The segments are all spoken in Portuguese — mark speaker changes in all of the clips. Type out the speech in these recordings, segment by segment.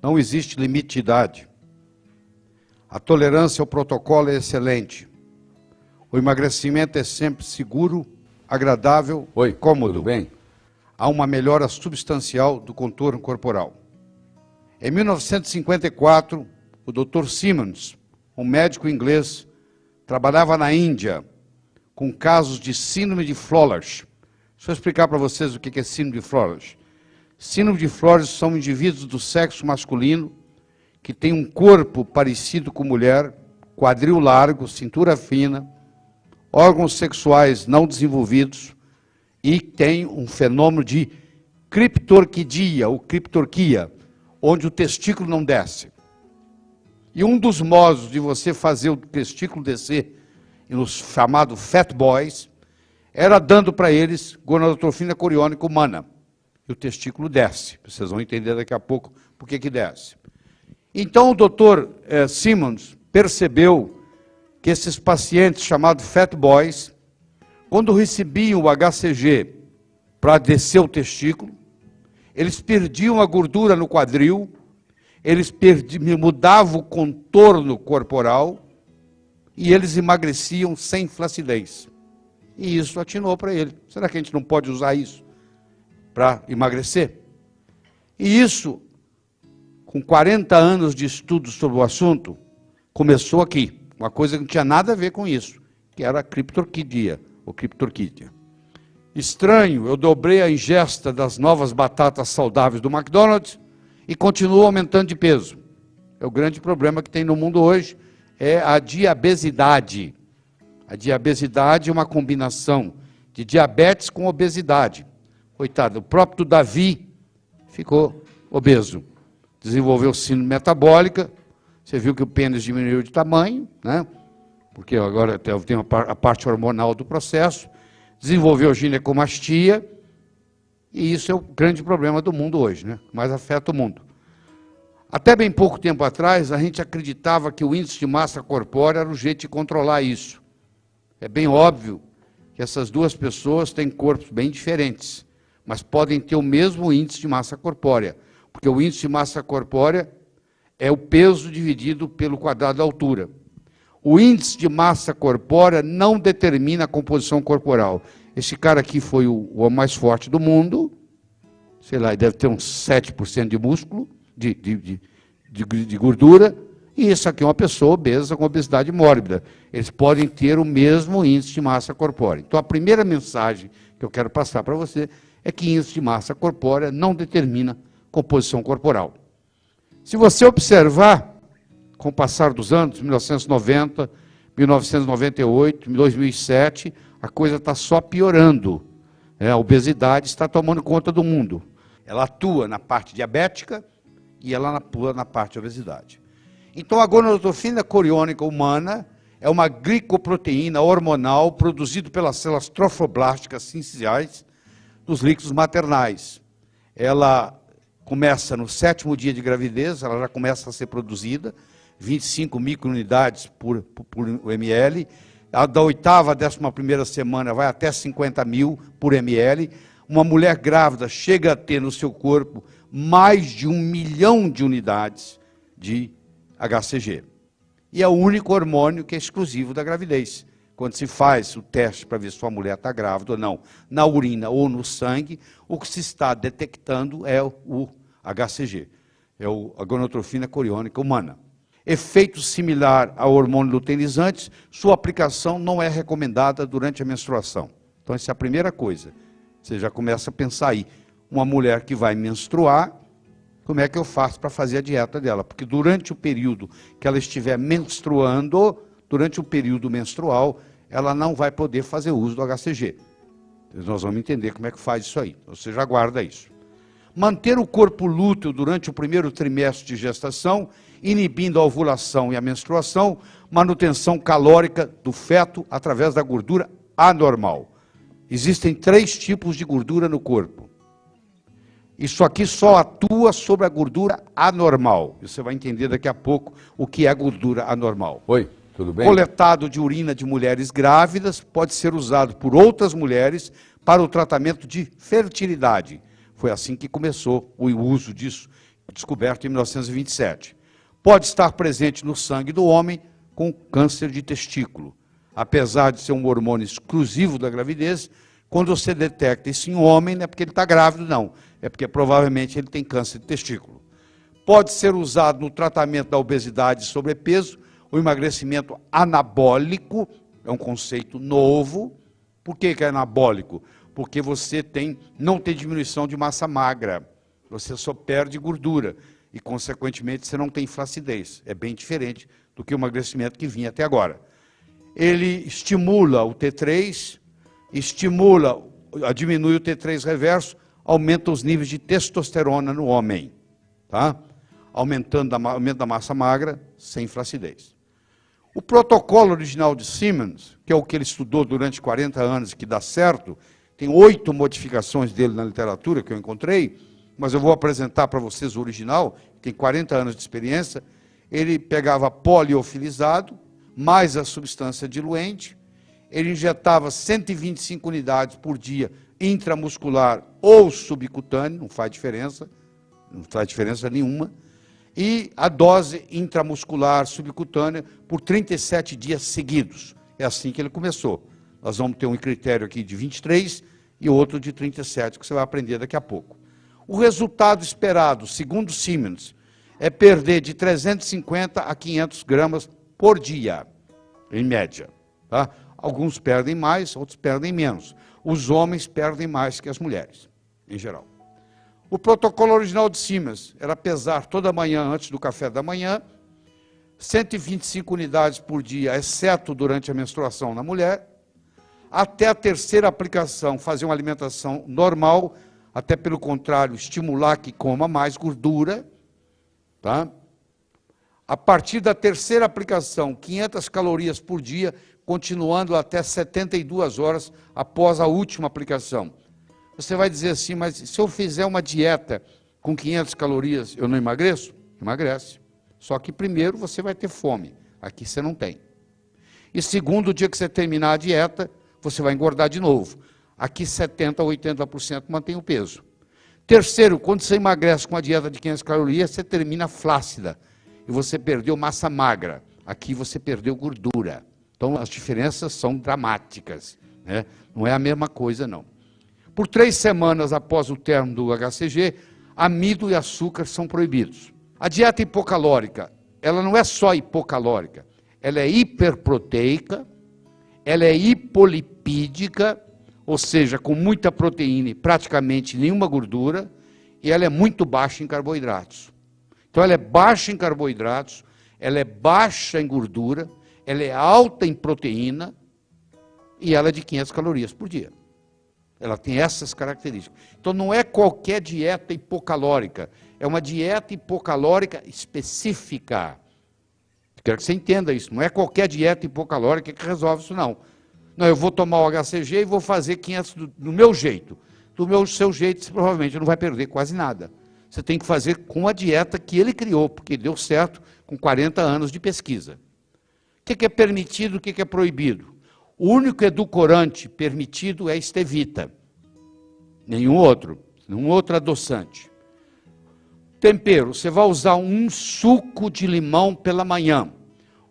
Speaker 1: Não existe limite de idade. A tolerância ao protocolo é excelente. O emagrecimento é sempre seguro, agradável e cômodo.
Speaker 2: Tudo bem?
Speaker 1: Há uma melhora substancial do contorno corporal. Em 1954, o Dr. Simmons, um médico inglês, trabalhava na Índia com casos de síndrome de Fowler. Deixa eu explicar para vocês o que é síndrome de Fowler. Síndrome de Fowler são indivíduos do sexo masculino que têm um corpo parecido com mulher, quadril largo, cintura fina, órgãos sexuais não desenvolvidos e tem um fenômeno de criptorquidia, ou criptorquia, onde o testículo não desce. E um dos modos de você fazer o testículo descer, nos chamados fat boys, era dando para eles gonadotrofina coriônica humana. E o testículo desce. Vocês vão entender daqui a pouco por que desce. Então o Dr. Simmons percebeu que esses pacientes chamados fat boys, quando recebiam o HCG para descer o testículo, eles perdiam a gordura no quadril, eles mudavam o contorno corporal e eles emagreciam sem flacidez. E isso atinou para ele. Será que a gente não pode usar isso para emagrecer? E isso, com 40 anos de estudo sobre o assunto, começou aqui. Uma coisa que não tinha nada a ver com isso, que era a criptorquidia, ou criptorquídia. Estranho, eu dobrei a ingesta das novas batatas saudáveis do McDonald's e continuo aumentando de peso. É o grande problema que tem no mundo hoje, é a diabesidade. A diabesidade é uma combinação de diabetes com obesidade. Coitado, o próprio Davi ficou obeso. Desenvolveu síndrome metabólica, você viu que o pênis diminuiu de tamanho, né? Porque agora tem a parte hormonal do processo, desenvolveu ginecomastia, e isso é o grande problema do mundo hoje, né? Mais afeta o mundo. Até bem pouco tempo atrás, a gente acreditava que o índice de massa corpórea era o jeito de controlar isso. É bem óbvio que essas duas pessoas têm corpos bem diferentes, mas podem ter o mesmo índice de massa corpórea, porque o índice de massa corpórea é o peso dividido pelo quadrado da altura. O índice de massa corpórea não determina a composição corporal. Esse cara aqui foi o homem mais forte do mundo, sei lá, deve ter uns 7% de músculo, de gordura, e isso aqui é uma pessoa obesa com obesidade mórbida. Eles podem ter o mesmo índice de massa corpórea. Então, a primeira mensagem que eu quero passar para você é que índice de massa corpórea não determina composição corporal. Se você observar, com o passar dos anos, 1990, 1998, 2007, a coisa está só piorando. A obesidade está tomando conta do mundo. Ela atua na parte diabética e ela atua na parte de obesidade. Então, a gonadotrofina coriônica humana é uma glicoproteína hormonal produzida pelas células trofoblásticas sinciais dos líquidos maternais. Ela começa no 7º dia de gravidez, ela já começa a ser produzida, 25 microunidades por ml. Da 8ª à 11ª semana vai até 50 mil por ml. Uma mulher grávida chega a ter no seu corpo mais de 1 milhão de unidades de HCG. E é o único hormônio que é exclusivo da gravidez. Quando se faz o teste para ver se sua mulher está grávida ou não, na urina ou no sangue, o que se está detectando é o HCG, é a gonadotrofina coriônica humana. Efeito similar ao hormônio luteinizante, sua aplicação não é recomendada durante a menstruação. Então, essa é a primeira coisa. Você já começa a pensar aí. Uma mulher que vai menstruar, como é que eu faço para fazer a dieta dela? Porque durante o período que ela estiver menstruando, durante o período menstrual, ela não vai poder fazer uso do HCG. Então, nós vamos entender como é que faz isso aí. Você já guarda isso. Manter o corpo lúteo durante o primeiro trimestre de gestação, inibindo a ovulação e a menstruação, manutenção calórica do feto através da gordura anormal. Existem 3 tipos de gordura no corpo. Isso aqui só atua sobre a gordura anormal. Você vai entender daqui a pouco o que é a gordura anormal.
Speaker 2: Oi, tudo bem?
Speaker 1: Coletado de urina de mulheres grávidas pode ser usado por outras mulheres para o tratamento de fertilidade. Foi assim que começou o uso disso descoberto em 1927. Pode estar presente no sangue do homem com câncer de testículo. Apesar de ser um hormônio exclusivo da gravidez, quando você detecta isso em um homem, não é porque ele está grávido, não. É porque provavelmente ele tem câncer de testículo. Pode ser usado no tratamento da obesidade e sobrepeso. O emagrecimento anabólico é um conceito novo. Por que é anabólico? Porque você não tem diminuição de massa magra. Você só perde gordura. E, consequentemente, você não tem flacidez. É bem diferente do que o emagrecimento que vinha até agora. Ele estimula o T3, diminui o T3 reverso, aumenta os níveis de testosterona no homem, tá? Aumento da massa magra sem flacidez. O protocolo original de Simmons, que é o que ele estudou durante 40 anos e que dá certo, tem 8 modificações dele na literatura que eu encontrei, mas eu vou apresentar para vocês o original, que tem 40 anos de experiência. Ele pegava poliofilizado, mais a substância diluente, ele injetava 125 unidades por dia intramuscular ou subcutâneo, não faz diferença nenhuma, e a dose intramuscular subcutânea por 37 dias seguidos. É assim que ele começou. Nós vamos ter um critério aqui de 23 e outro de 37, que você vai aprender daqui a pouco. O resultado esperado, segundo Simmons, é perder de 350 a 500 gramas por dia, em média. Tá? Alguns perdem mais, outros perdem menos. Os homens perdem mais que as mulheres, em geral. O protocolo original de Simmons era pesar toda manhã antes do café da manhã, 125 unidades por dia, exceto durante a menstruação na mulher. Até a terceira aplicação, fazer uma alimentação normal, até pelo contrário, estimular que coma mais gordura. Tá? A partir da terceira aplicação, 500 calorias por dia, continuando até 72 horas após a última aplicação. Você vai dizer assim, mas se eu fizer uma dieta com 500 calorias, eu não emagreço? Emagrece. Só que primeiro você vai ter fome. Aqui você não tem. E segundo, o dia que você terminar a dieta, você vai engordar de novo. Aqui 70% a 80% mantém o peso. Terceiro, quando você emagrece com a dieta de 500 calorias, você termina flácida. E você perdeu massa magra. Aqui você perdeu gordura. Então as diferenças são dramáticas. Né? Não é a mesma coisa, não. Por 3 semanas após o término do HCG, amido e açúcar são proibidos. A dieta hipocalórica, ela não é só hipocalórica, ela é hiperproteica, ela é hipolipídica, ou seja, com muita proteína e praticamente nenhuma gordura, e ela é muito baixa em carboidratos. Então ela é baixa em carboidratos, ela é baixa em gordura, ela é alta em proteína, e ela é de 500 calorias por dia. Ela tem essas características. Então não é qualquer dieta hipocalórica, é uma dieta hipocalórica específica. Quero que você entenda isso, não é qualquer dieta hipocalórica que resolve isso, não. Não, eu vou tomar o HCG e vou fazer 500 do meu jeito. Do seu jeito, você provavelmente não vai perder quase nada. Você tem que fazer com a dieta que ele criou, porque deu certo com 40 anos de pesquisa. O que é permitido, o que é proibido? O único edulcorante permitido é estevita. Nenhum outro adoçante. Tempero, você vai usar um suco de limão pela manhã.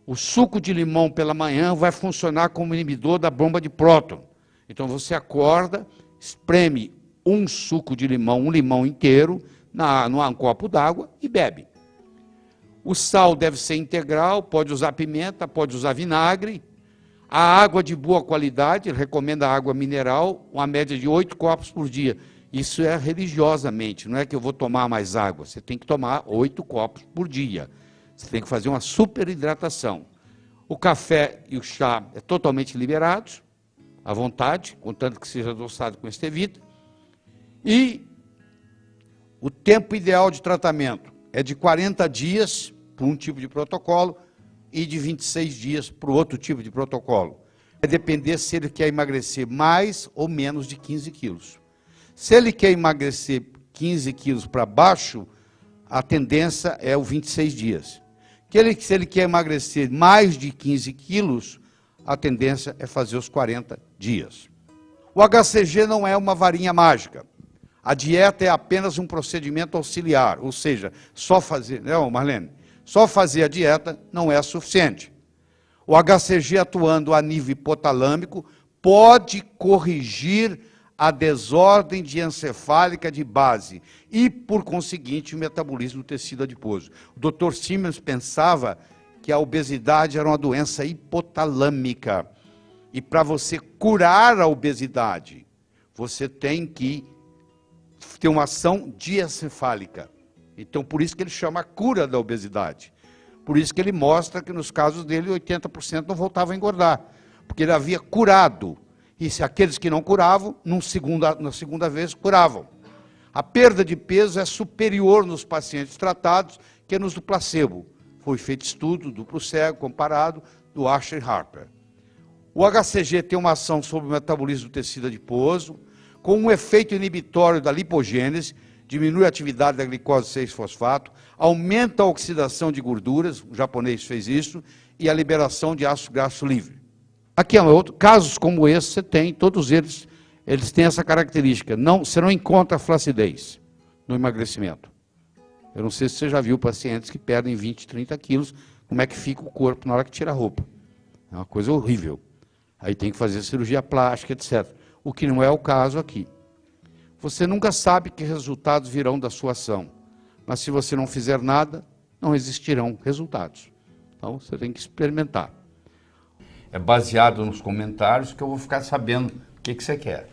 Speaker 1: O suco de limão pela manhã vai funcionar como inibidor da bomba de próton. Então você acorda, espreme um suco de limão, um limão inteiro, num copo d'água e bebe. O sal deve ser integral, pode usar pimenta, pode usar vinagre. A água de boa qualidade, ele recomenda água mineral, uma média de 8 copos por dia. Isso é religiosamente, não é que eu vou tomar mais água, você tem que tomar 8 copos por dia. Você tem que fazer uma superidratação. O café e o chá é totalmente liberados, à vontade, contanto que seja adoçado com estevita. E o tempo ideal de tratamento é de 40 dias para um tipo de protocolo e de 26 dias para o outro tipo de protocolo. Vai depender se ele quer emagrecer mais ou menos de 15 quilos. Se ele quer emagrecer 15 quilos para baixo, a tendência é o 26 dias. Se ele quer emagrecer mais de 15 quilos, a tendência é fazer os 40 dias. O HCG não é uma varinha mágica. A dieta é apenas um procedimento auxiliar, ou seja, só fazer, né, Marlene? Só fazer a dieta não é suficiente. O HCG atuando a nível hipotalâmico pode corrigir a desordem diencefálica de base e, por conseguinte, o metabolismo do tecido adiposo. O Dr. Siemens pensava que a obesidade era uma doença hipotalâmica. E para você curar a obesidade, você tem que ter uma ação diencefálica. Então, por isso que ele chama a cura da obesidade. Por isso que ele mostra que, nos casos dele, 80% não voltavam a engordar. Porque ele havia curado. E se aqueles que não curavam, na segunda vez, curavam. A perda de peso é superior nos pacientes tratados que nos do placebo. Foi feito estudo duplo cego, comparado, do Asher Harper. O HCG tem uma ação sobre o metabolismo do tecido adiposo, com um efeito inibitório da lipogênese, diminui a atividade da glicose 6-fosfato, aumenta a oxidação de gorduras, o japonês fez isso, e a liberação de ácido graxo livre. Aqui é outro, casos como esse você tem, todos eles têm essa característica, você não encontra flacidez no emagrecimento. Eu não sei se você já viu pacientes que perdem 20, 30 quilos, como é que fica o corpo na hora que tira a roupa. É uma coisa horrível. Aí tem que fazer cirurgia plástica, etc. O que não é o caso aqui. Você nunca sabe que resultados virão da sua ação, mas se você não fizer nada, não existirão resultados. Então, você tem que experimentar. É baseado nos comentários que eu vou ficar sabendo o que você quer.